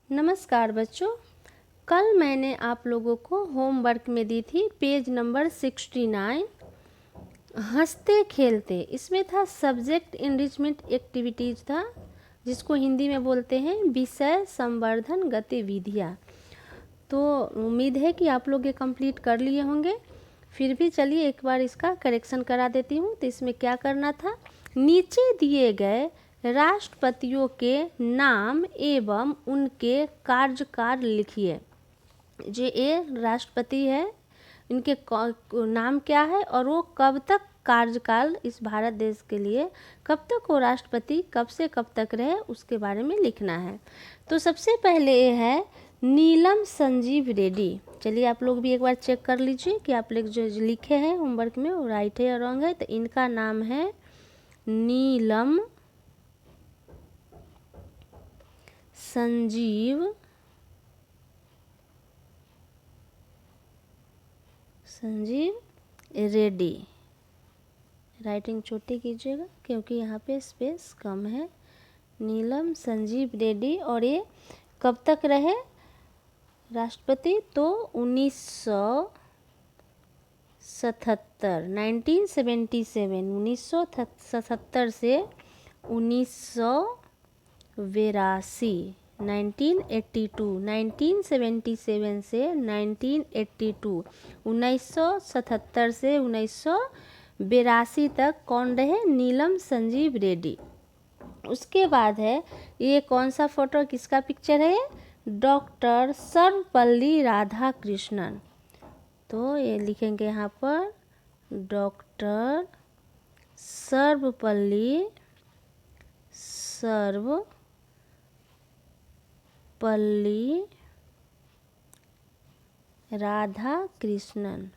नमस्कार बच्चों। कल मैंने आप लोगों को होमवर्क में दी थी पेज नंबर 69 हंसते खेलते। इसमें था सब्जेक्ट इनरिचमेंट एक्टिविटीज़ था, जिसको हिंदी में बोलते हैं विषय संवर्धन गतिविधियाँ। तो उम्मीद है कि आप लोग ये कंप्लीट कर लिए होंगे। फिर भी चलिए एक बार इसका करेक्शन करा देती हूँ। तो इसमें क्या करना था, नीचे दिए गए राष्ट्रपतियों के नाम एवं उनके कार्यकाल लिखिए। जो ये राष्ट्रपति है, इनके नाम क्या है और वो कब तक कार्यकाल इस भारत देश के लिए, कब तक वो राष्ट्रपति कब से कब तक रहे, उसके बारे में लिखना है। तो सबसे पहले ये है नीलम संजीव रेड्डी। चलिए आप लोग भी एक बार चेक कर लीजिए कि आप लोग जो लिखे हैं होमवर्क में वो राइट है या रॉन्ग है। तो इनका नाम है नीलम संजीव रेड्डी। राइटिंग छोटी कीजिएगा क्योंकि यहाँ पे स्पेस कम है। नीलम संजीव रेड्डी। और ये कब तक रहे राष्ट्रपति, तो 1977 से 1982, 1977 से 1982, 1977 से 1982 तक कौन रहे, नीलम संजीव रेड्डी। उसके बाद है ये कौन सा फोटो, किसका पिक्चर है, डॉक्टर सर्वपल्ली राधाकृष्णन। तो ये लिखेंगे यहाँ पर डॉक्टर सर्वपल्ली राधाकृष्णन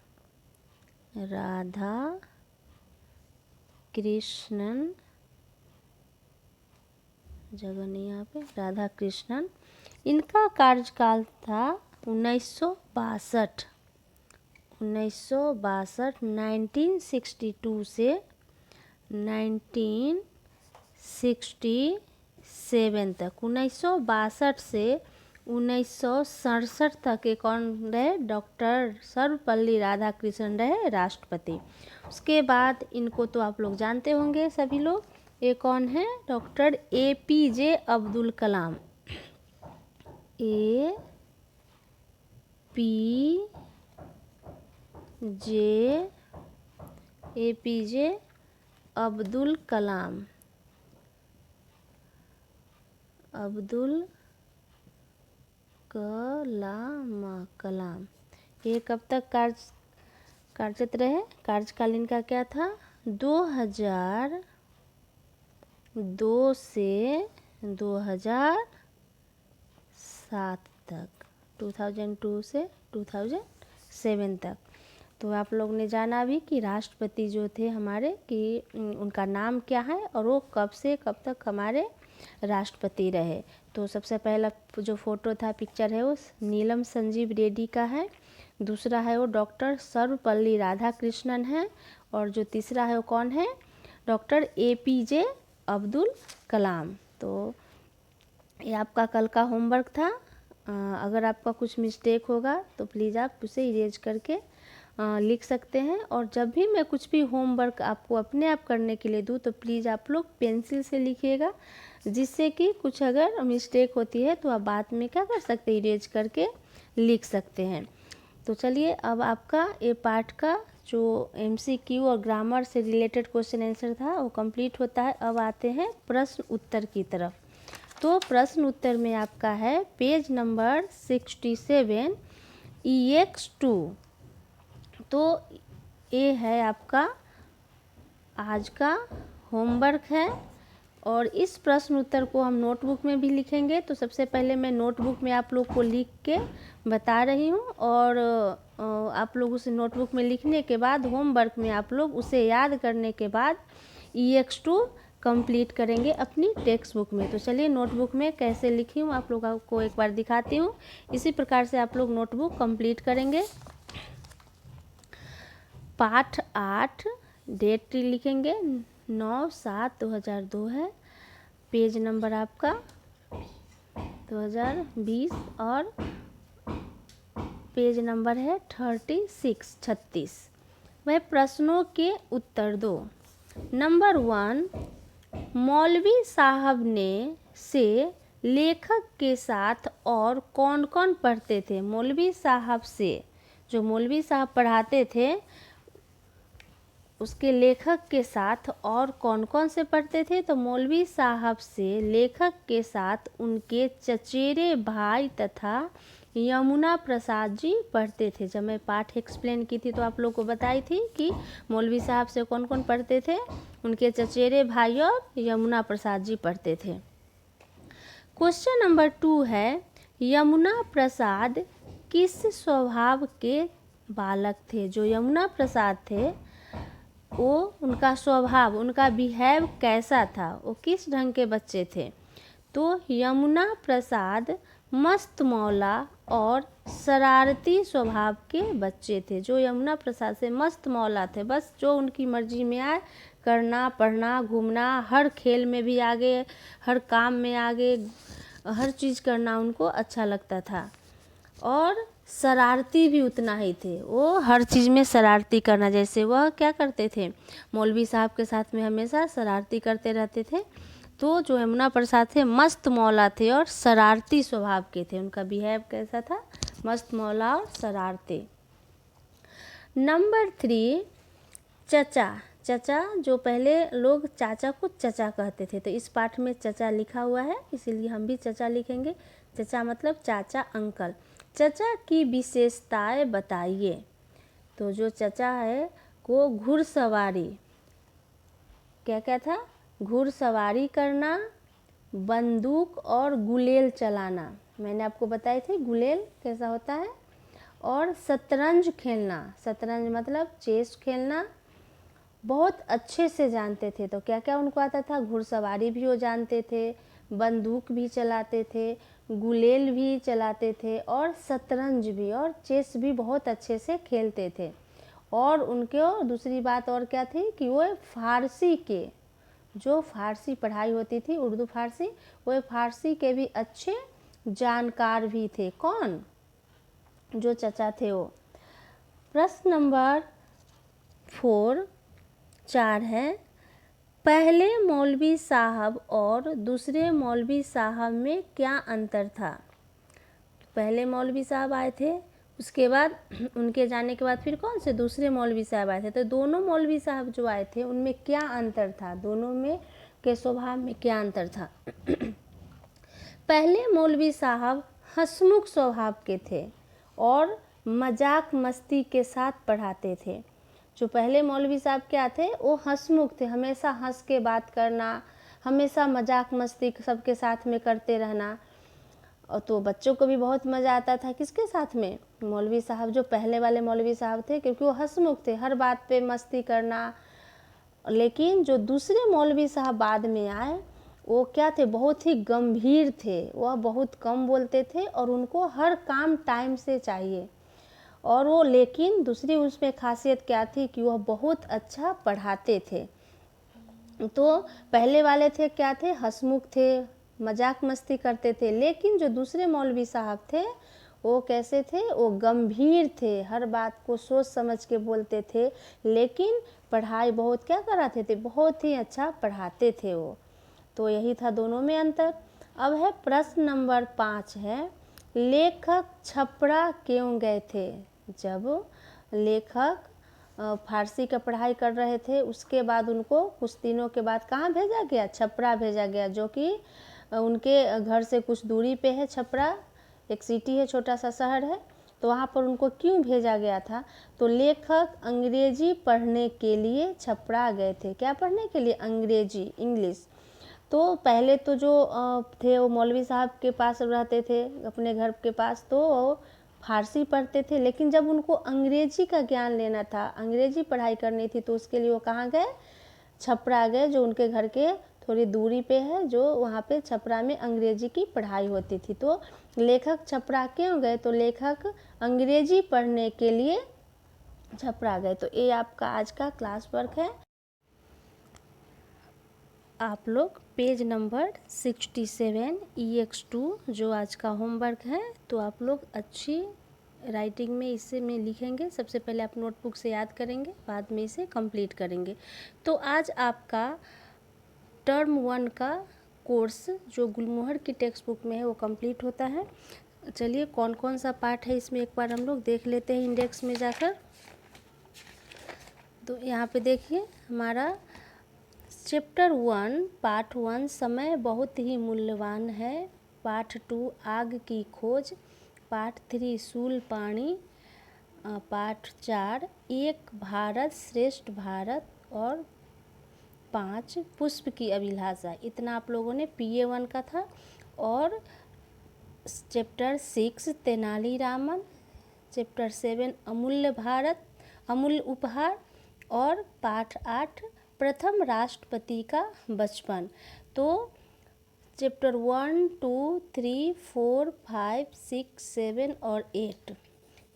जगह नहीं यहाँ पे, राधाकृष्णन। इनका कार्यकाल था 1962 1962 से 1967 तक। 1962 से 1967 तक ये कौन रहे, डॉक्टर सर्वपल्ली राधाकृष्णन रहे राष्ट्रपति। उसके बाद इनको तो आप लोग जानते होंगे सभी लोग, ये कौन है, doctor APJ Abdul Kalam. APJ Abdul Kalam. कलाम ये कब तक कार्यरत रहे, कार्यकाल इनका क्या था, 2002 से 2007 तक, 2002 से 2007 तक। तो आप लोग ने जाना भी कि राष्ट्रपति जो थे हमारे, कि उनका नाम क्या है और वो कब से कब तक हमारे राष्ट्रपति रहे। तो सबसे पहला जो फोटो था, पिक्चर है, वो नीलम संजीव रेड्डी का है। दूसरा है वो डॉक्टर सर्वपल्ली राधाकृष्णन है। और जो तीसरा है वो कौन है, डॉक्टर APJ अब्दुल कलाम। तो ये आपका कल का होमवर्क था। अगर आपका कुछ मिस्टेक होगा तो प्लीज़ आप उसे इरेज करके लिख सकते हैं। और जब भी मैं कुछ भी होमवर्क आपको अपने आप करने के लिए दूँ तो प्लीज़ आप लोग पेंसिल से लिखिएगा, जिससे कि कुछ अगर मिस्टेक होती है तो आप बाद में क्या कर सकते हैं, इरेज करके लिख सकते हैं। तो चलिए अब आपका ये पार्ट का जो MCQ और ग्रामर से रिलेटेड क्वेश्चन आंसर था वो कंप्लीट होता है। अब आते हैं प्रश्न उत्तर की तरफ। तो प्रश्न उत्तर में आपका है पेज नंबर 67 EX2। तो ये है आपका आज का होमवर्क है। और इस प्रश्न उत्तर को हम नोटबुक में भी लिखेंगे। तो सबसे पहले मैं नोटबुक में आप लोग को लिख के बता रही हूँ, और आप लोग उसे नोटबुक में लिखने के बाद होमवर्क में आप लोग उसे याद करने के बाद EX2 कंप्लीट करेंगे अपनी टेक्स्ट बुक में। तो चलिए नोटबुक में कैसे लिखी हूँ आप लोगों को एक बार दिखाती हूँ। इसी प्रकार से आप लोग नोटबुक कंप्लीट करेंगे। पाठ 8 डेट लिखेंगे 9/7/2002 है। पेज नंबर आपका 2020 और पेज नंबर है 36। वह प्रश्नों के उत्तर दो। नंबर 1, मौलवी साहब ने से लेखक के साथ और कौन कौन पढ़ते थे? मौलवी साहब से, जो मौलवी साहब पढ़ाते थे, उसके लेखक के साथ और कौन कौन से पढ़ते थे? तो मौलवी साहब से लेखक के साथ उनके चचेरे भाई तथा यमुना प्रसाद जी पढ़ते थे। जब मैं पाठ एक्सप्लेन की थी तो आप लोग को बताई थी कि मौलवी साहब से कौन कौन पढ़ते थे? उनके चचेरे भाई और यमुना प्रसाद जी पढ़ते थे। क्वेश्चन नंबर 2 है, यमुना प्रसाद किस स्वभाव के बालक थे? जो यमुना प्रसाद थे वो, उनका स्वभाव, उनका बिहेव कैसा था? वो किस ढंग के बच्चे थे? तो यमुना प्रसाद मस्त मौला और शरारती स्वभाव के बच्चे थे। जो यमुना प्रसाद से मस्त मौला थे, बस जो उनकी मर्जी में आए करना, पढ़ना, घूमना, हर खेल में भी आगे, हर काम में आगे, हर चीज़ करना उनको अच्छा लगता था। और शरारती भी उतना ही थे, वो हर चीज़ में शरारती करना। जैसे वह क्या करते थे? मौलवी साहब के साथ में हमेशा शरारती करते रहते थे। तो जो यमुना प्रसाद थे मस्त मौला थे और शरारती स्वभाव के थे। उनका बिहेव कैसा था? मस्त मौला और शरारती। नंबर 3, चचा। चचा, जो पहले लोग चाचा को चचा कहते थे, तो इस पाठ में चचा लिखा हुआ है, इसीलिए हम भी चचा लिखेंगे। चचा मतलब चाचा, अंकल। चचा की विशेषताएं बताइए। तो जो चचा है वो घुड़सवारी, क्या क्या था? घुड़सवारी करना, बंदूक और गुलेल चलाना, मैंने आपको बताई थी गुलेल कैसा होता है, और शतरंज खेलना। शतरंज मतलब चेस खेलना बहुत अच्छे से जानते थे। तो क्या क्या उनको आता था? घुड़सवारी भी वो जानते थे, बंदूक भी चलाते थे, गुलेल भी चलाते थे, और शतरंज भी और चेस भी बहुत अच्छे से खेलते थे। और उनके दूसरी बात और क्या थी कि वो फारसी के, जो फारसी पढ़ाई होती थी, उर्दू फारसी, वो फारसी के भी अच्छे जानकार भी थे। कौन? जो चचा थे वो। प्रश्न नंबर 4 है, पहले मौलवी साहब और दूसरे मौलवी साहब में क्या अंतर था? पहले मौलवी साहब आए थे, उसके बाद उनके जाने के बाद फिर कौन से दूसरे मौलवी साहब आए थे। तो दोनों मौलवी साहब जो आए थे उनमें क्या अंतर था? दोनों में के स्वभाव में क्या अंतर था? पहले मौलवी साहब हंसमुख स्वभाव के थे और मजाक मस्ती के साथ पढ़ाते थे। जो पहले मौलवी साहब क्या थे? वो हंसमुख थे, हमेशा हंस के बात करना, हमेशा मजाक मस्ती सबके साथ में करते रहना। और तो बच्चों को भी बहुत मज़ा आता था किसके साथ में? मौलवी साहब, जो पहले वाले मौलवी साहब थे, क्योंकि वो हंसमुख थे, हर बात पे मस्ती करना। लेकिन जो दूसरे मौलवी साहब बाद में आए वो क्या थे? बहुत ही गंभीर थे, वह बहुत कम बोलते थे और उनको हर काम टाइम से चाहिए। और वो, लेकिन दूसरी उसमें खासियत क्या थी कि वह बहुत अच्छा पढ़ाते थे। तो पहले वाले थे क्या थे? हंसमुख थे, मजाक मस्ती करते थे। लेकिन जो दूसरे मौलवी साहब थे वो कैसे थे? वो गंभीर थे, हर बात को सोच समझ के बोलते थे, लेकिन पढ़ाई बहुत क्या कराते थे? बहुत ही अच्छा पढ़ाते थे वो। तो यही था दोनों में अंतर। अब है प्रश्न नंबर 5 है, लेखक छपरा क्यों गए थे? जब लेखक फारसी का पढ़ाई कर रहे थे, उसके बाद उनको कुछ दिनों के बाद कहाँ भेजा गया? छपरा भेजा गया, जो कि उनके घर से कुछ दूरी पे है। छपरा एक सिटी है, छोटा सा शहर है। तो वहाँ पर उनको क्यों भेजा गया था? तो लेखक अंग्रेजी पढ़ने के लिए छपरा गए थे। क्या पढ़ने के लिए? अंग्रेजी, इंग्लिश। तो पहले तो जो थे वो मौलवी साहब के पास रहते थे, अपने घर के पास, तो फारसी पढ़ते थे। लेकिन जब उनको अंग्रेजी का ज्ञान लेना था, अंग्रेजी पढ़ाई करनी थी, तो उसके लिए वो कहाँ गए? छपरा गए, जो उनके घर के थोड़ी दूरी पे है, जो वहाँ पे छपरा में अंग्रेजी की पढ़ाई होती थी। तो लेखक छपरा क्यों गए? तो लेखक अंग्रेजी पढ़ने के लिए छपरा गए। तो ये आपका आज का क्लास वर्क है। आप लोग पेज नंबर 67 EX2 जो आज का होमवर्क है, तो आप लोग अच्छी राइटिंग में इसे में लिखेंगे। सबसे पहले आप नोटबुक से याद करेंगे, बाद में इसे कंप्लीट करेंगे। तो आज आपका टर्म 1 का कोर्स जो गुलमोहर की टेक्स्ट बुक में है वो कंप्लीट होता है। चलिए कौन कौन सा पार्ट है इसमें एक बार हम लोग देख लेते हैं इंडेक्स में जाकर। तो यहाँ पे देखिए हमारा चैप्टर 1 पार्ट 1 समय बहुत ही मूल्यवान है, पार्ट 2 आग की खोज, पार्ट 3 शूल पाणी, पार्ट 4 एक भारत श्रेष्ठ भारत और 5 पुष्प की अभिलाषा। इतना आप लोगों ने PA1 का था। और चैप्टर 6 तेनालीरामन, चैप्टर 7 अमूल्य भारत अमूल्य उपहार और पाठ 8 प्रथम राष्ट्रपति का बचपन। तो चैप्टर 1 2 3 4 5 6 7 और 8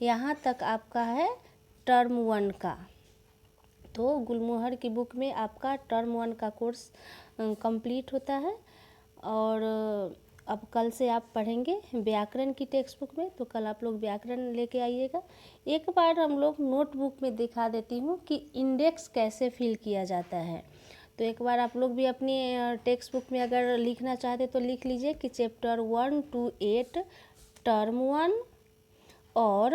यहाँ तक आपका है टर्म 1 का। तो गुलमोहर की बुक में आपका टर्म 1 का कोर्स कंप्लीट होता है। और अब कल से आप पढ़ेंगे व्याकरण की टेक्स्ट बुक में, तो कल आप लोग व्याकरण लेके आइएगा। एक बार हम लोग नोटबुक में दिखा देती हूँ कि इंडेक्स कैसे फिल किया जाता है। तो एक बार आप लोग भी अपनी टेक्स्ट बुक में अगर लिखना चाहते तो लिख लीजिए कि चैप्टर 1 to 8 टर्म 1 और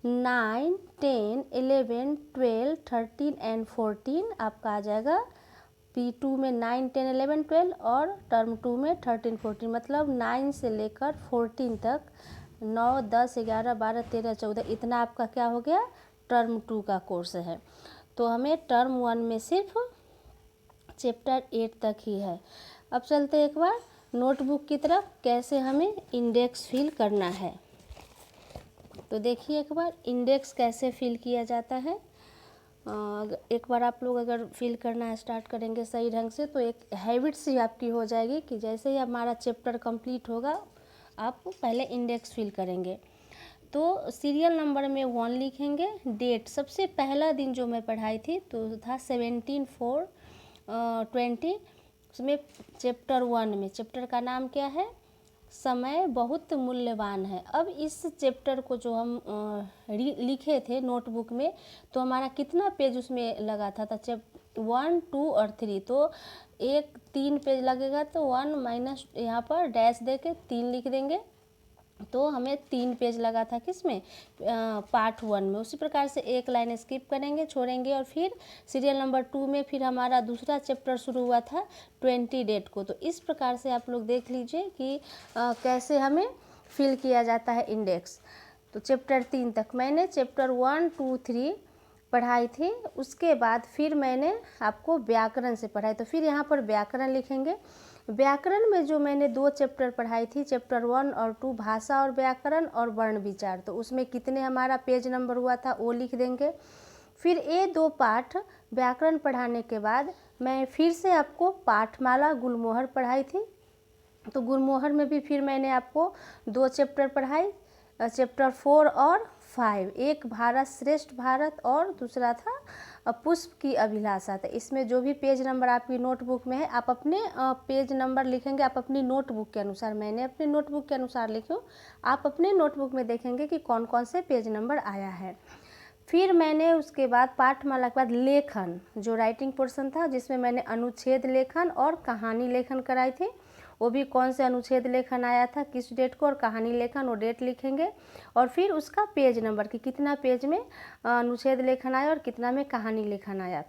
9 10 11 12 13 एंड 14 आपका आ जाएगा P2 में 9 10 11 12 और टर्म 2 में 13 14, मतलब 9 से लेकर 14 तक 9 10 11 12 13 14 इतना आपका क्या हो गया टर्म 2 का कोर्स है। तो हमें टर्म 1 में सिर्फ चैप्टर 8 तक ही है। अब चलते एक बार नोटबुक की तरफ, कैसे हमें इंडेक्स फिल करना है। तो देखिए एक बार इंडेक्स कैसे फिल किया जाता है। एक बार आप लोग अगर फिल करना स्टार्ट करेंगे सही ढंग से तो एक हैबिट सी आपकी हो जाएगी कि जैसे ही हमारा चैप्टर कंप्लीट होगा आप पहले इंडेक्स फिल करेंगे। तो सीरियल नंबर में 1 लिखेंगे। डेट सबसे पहला दिन जो मैं पढ़ाई थी तो था 17/4/20, उसमें चैप्टर 1 में चैप्टर का नाम क्या है समय बहुत मूल्यवान है। अब इस चैप्टर को जो हम लिखे थे नोटबुक में तो हमारा कितना पेज उसमें लगा था 1 2 और 3, तो 3 पेज लगेगा तो 1 माइनस यहाँ पर डैश दे के 3 लिख देंगे, तो हमें 3 पेज लगा था किसमें पार्ट 1 में। उसी प्रकार से एक लाइन स्किप करेंगे छोड़ेंगे और फिर सीरियल नंबर 2 में फिर हमारा दूसरा चैप्टर शुरू हुआ था 20 डेट को। तो इस प्रकार से आप लोग देख लीजिए कि कैसे हमें फिल किया जाता है इंडेक्स। तो चैप्टर 3 तक मैंने चैप्टर 1 2 3 पढ़ाई थी। उसके बाद फिर मैंने आपको व्याकरण से पढ़ाई, तो फिर यहाँ पर व्याकरण लिखेंगे। व्याकरण में जो मैंने 2 चैप्टर पढ़ाई थी चैप्टर 1 और 2 भाषा और व्याकरण और वर्ण विचार, तो उसमें कितने हमारा पेज नंबर हुआ था वो लिख देंगे। फिर ये 2 पाठ व्याकरण पढ़ाने के बाद मैं फिर से आपको पाठमाला गुलमोहर पढ़ाई थी। तो गुलमोहर में भी फिर मैंने आपको 2 चैप्टर पढ़ाई, चैप्टर 4 और 5, एक भारत श्रेष्ठ भारत और दूसरा था पुष्प की अभिलाषा। था इसमें जो भी पेज नंबर आपकी नोटबुक में है आप अपने पेज नंबर लिखेंगे, आप अपनी नोटबुक के अनुसार, मैंने अपनी नोटबुक के अनुसार लिखी हूँ, आप अपने नोटबुक में देखेंगे कि कौन कौन से पेज नंबर आया है। फिर मैंने उसके बाद पाठमाला के बाद लेखन जो राइटिंग पोर्शन था जिसमें मैंने अनुच्छेद लेखन और कहानी लेखन कराई थी, वो भी कौन से अनुच्छेद लेखन आया था किस डेट को और कहानी लेखन वो डेट लिखेंगे। और फिर उसका पेज नंबर कि कितना पेज में अनुच्छेद लेखन आया और कितना में कहानी लेखन आया।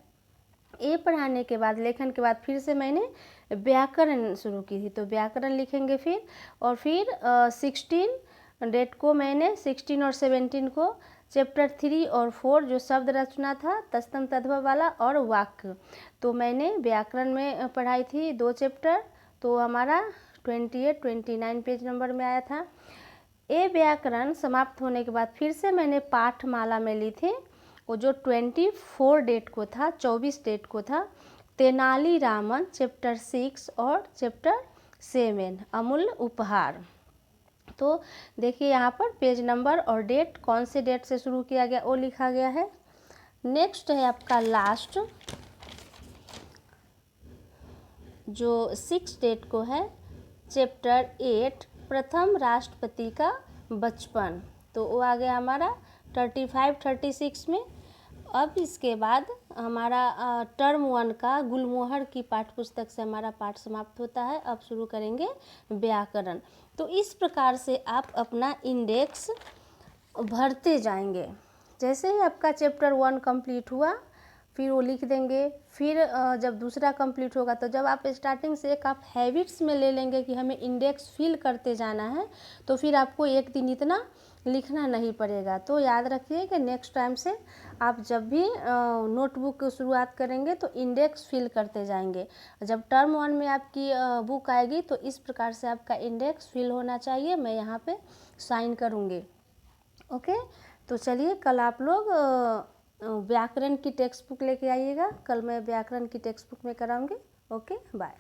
ये पढ़ाने के बाद लेखन के बाद फिर से मैंने व्याकरण शुरू की थी, तो व्याकरण लिखेंगे फिर। और फिर 16 डेट को मैंने 16 और 17 को चैप्टर 3 और 4 जो शब्द रचना था तत्सम तद्भव वाला और वाक्य, तो मैंने व्याकरण में पढ़ाई थी 2 चैप्टर, तो हमारा 28 29 पेज नंबर में आया था। ये व्याकरण समाप्त होने के बाद फिर से मैंने पाठमाला में ली थी, वो जो 24 डेट को था 24 डेट को था तेनालीरामन चैप्टर 6 और चैप्टर 7 अमूल्य उपहार। तो देखिए यहाँ पर पेज नंबर और डेट कौन से डेट से शुरू किया गया वो लिखा गया है। नेक्स्ट है आपका लास्ट जो 6 डेट को है चैप्टर 8 प्रथम राष्ट्रपति का बचपन, तो वो आ गया हमारा 35-36 में। अब इसके बाद हमारा टर्म 1 का गुलमोहर की पाठ्यपुस्तक से हमारा पाठ समाप्त होता है। अब शुरू करेंगे व्याकरण। तो इस प्रकार से आप अपना इंडेक्स भरते जाएंगे। जैसे ही आपका चैप्टर 1 कंप्लीट हुआ फिर वो लिख देंगे। फिर जब दूसरा कंप्लीट होगा तो जब आप स्टार्टिंग से एक आप हैबिट्स में ले लेंगे कि हमें इंडेक्स फिल करते जाना है, तो फिर आपको एक दिन इतना लिखना नहीं पड़ेगा। तो याद रखिए कि नेक्स्ट टाइम से आप जब भी नोटबुक की शुरुआत करेंगे तो इंडेक्स फिल करते जाएंगे। जब टर्म 1 में आपकी बुक आएगी तो इस प्रकार से आपका इंडेक्स फिल होना चाहिए। मैं यहाँ पे साइन करूँगी। ओके, तो चलिए कल आप लोग व्याकरण की टेक्स्ट बुक लेके आइएगा। कल मैं व्याकरण की टेक्स्ट बुक में कराऊंगी। Okay, bye.